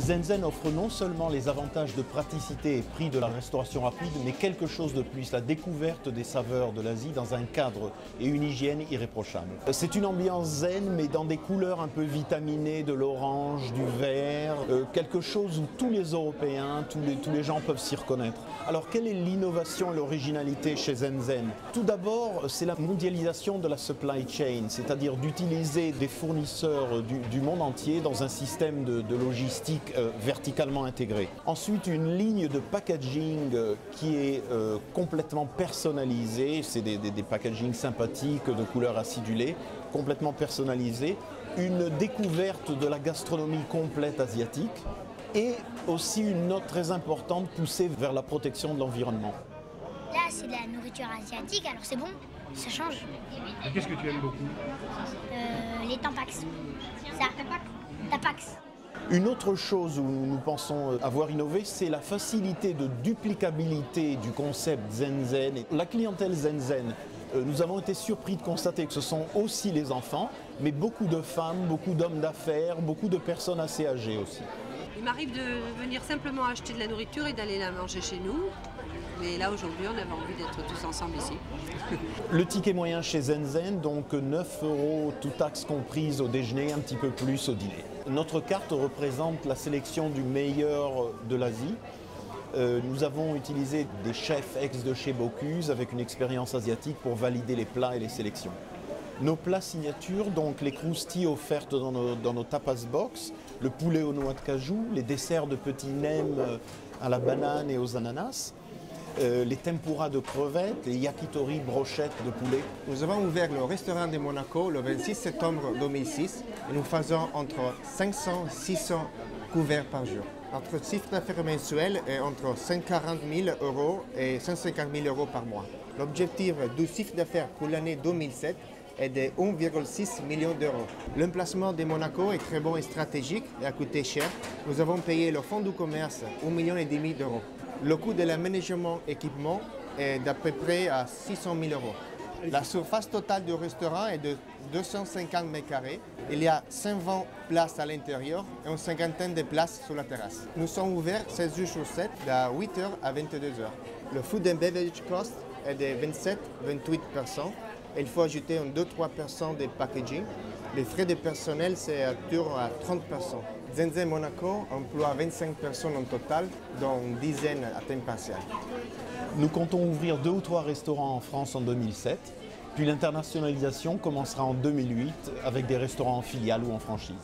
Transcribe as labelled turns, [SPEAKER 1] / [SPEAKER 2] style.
[SPEAKER 1] Zenzen offre non seulement les avantages de praticité et prix de la restauration rapide, mais quelque chose de plus, la découverte des saveurs de l'Asie dans un cadre et une hygiène irréprochables. C'est une ambiance zen, mais dans des couleurs un peu vitaminées, de l'orange, du vert, quelque chose où tous les Européens, tous les gens peuvent s'y reconnaître. Alors quelle est l'innovation et l'originalité chez Zenzen? Tout d'abord, c'est la mondialisation de la supply chain, c'est-à-dire d'utiliser des fournisseurs du monde entier dans un système de logistique verticalement intégré. Ensuite, une ligne de packaging qui est complètement personnalisée, c'est des packaging sympathiques de couleurs acidulées, complètement personnalisés, une découverte de la gastronomie complète asiatique et aussi une note très importante poussée vers la protection de l'environnement.
[SPEAKER 2] Là, c'est de la nourriture asiatique, alors c'est bon, ça change.
[SPEAKER 3] Et qu'est-ce que tu aimes beaucoup?
[SPEAKER 2] Les Tampax. Ça, Tampax.
[SPEAKER 1] Une autre chose où nous pensons avoir innové, c'est la facilité de duplicabilité du concept Zenzen. La clientèle Zenzen, nous avons été surpris de constater que ce sont aussi les enfants, mais beaucoup de femmes, beaucoup d'hommes d'affaires, beaucoup de personnes assez âgées aussi.
[SPEAKER 4] Il m'arrive de venir simplement acheter de la nourriture et d'aller la manger chez nous. Mais là, aujourd'hui, on avait envie d'être tous ensemble ici.
[SPEAKER 1] Le ticket moyen chez Zenzen, donc 9 €, tout taxe comprise au déjeuner, un petit peu plus au dîner. Notre carte représente la sélection du meilleur de l'Asie. Nous avons utilisé des chefs ex de chez Bocuse avec une expérience asiatique pour valider les plats et les sélections. Nos plats signatures, donc les croustilles offertes dans nos tapas box, le poulet aux noix de cajou, les desserts de petits nems à la banane et aux ananas, les tempuras de crevettes, les yakitori brochettes de poulet.
[SPEAKER 5] Nous avons ouvert le restaurant de Monaco le 26 septembre 2006 et nous faisons entre 500 et 600 couverts par jour. Notre chiffre d'affaires mensuel est entre 140 000 € et 150 000 € par mois. L'objectif du chiffre d'affaires pour l'année 2007 est de 1,6 million d'euros. L'emplacement de Monaco est très bon et stratégique et a coûté cher. Nous avons payé le fonds du commerce 1,5 million d'euros. Le coût de l'aménagement équipement est d'à peu près à 600 000 €. La surface totale du restaurant est de 250 m². Il y a 120 places à l'intérieur et une cinquantaine de places sur la terrasse. Nous sommes ouverts 16 jours sur 7, de 8 h à 22 h. Le food and beverage cost est de 27-28%. Il faut ajouter un 2-3% de packaging. Les frais de personnel, c'est à 30%. Zenzen Monaco emploie 25 personnes en total, dont une dizaine à temps partiel.
[SPEAKER 1] Nous comptons ouvrir 2 ou 3 restaurants en France en 2007, puis l'internationalisation commencera en 2008 avec des restaurants en filiale ou en franchise.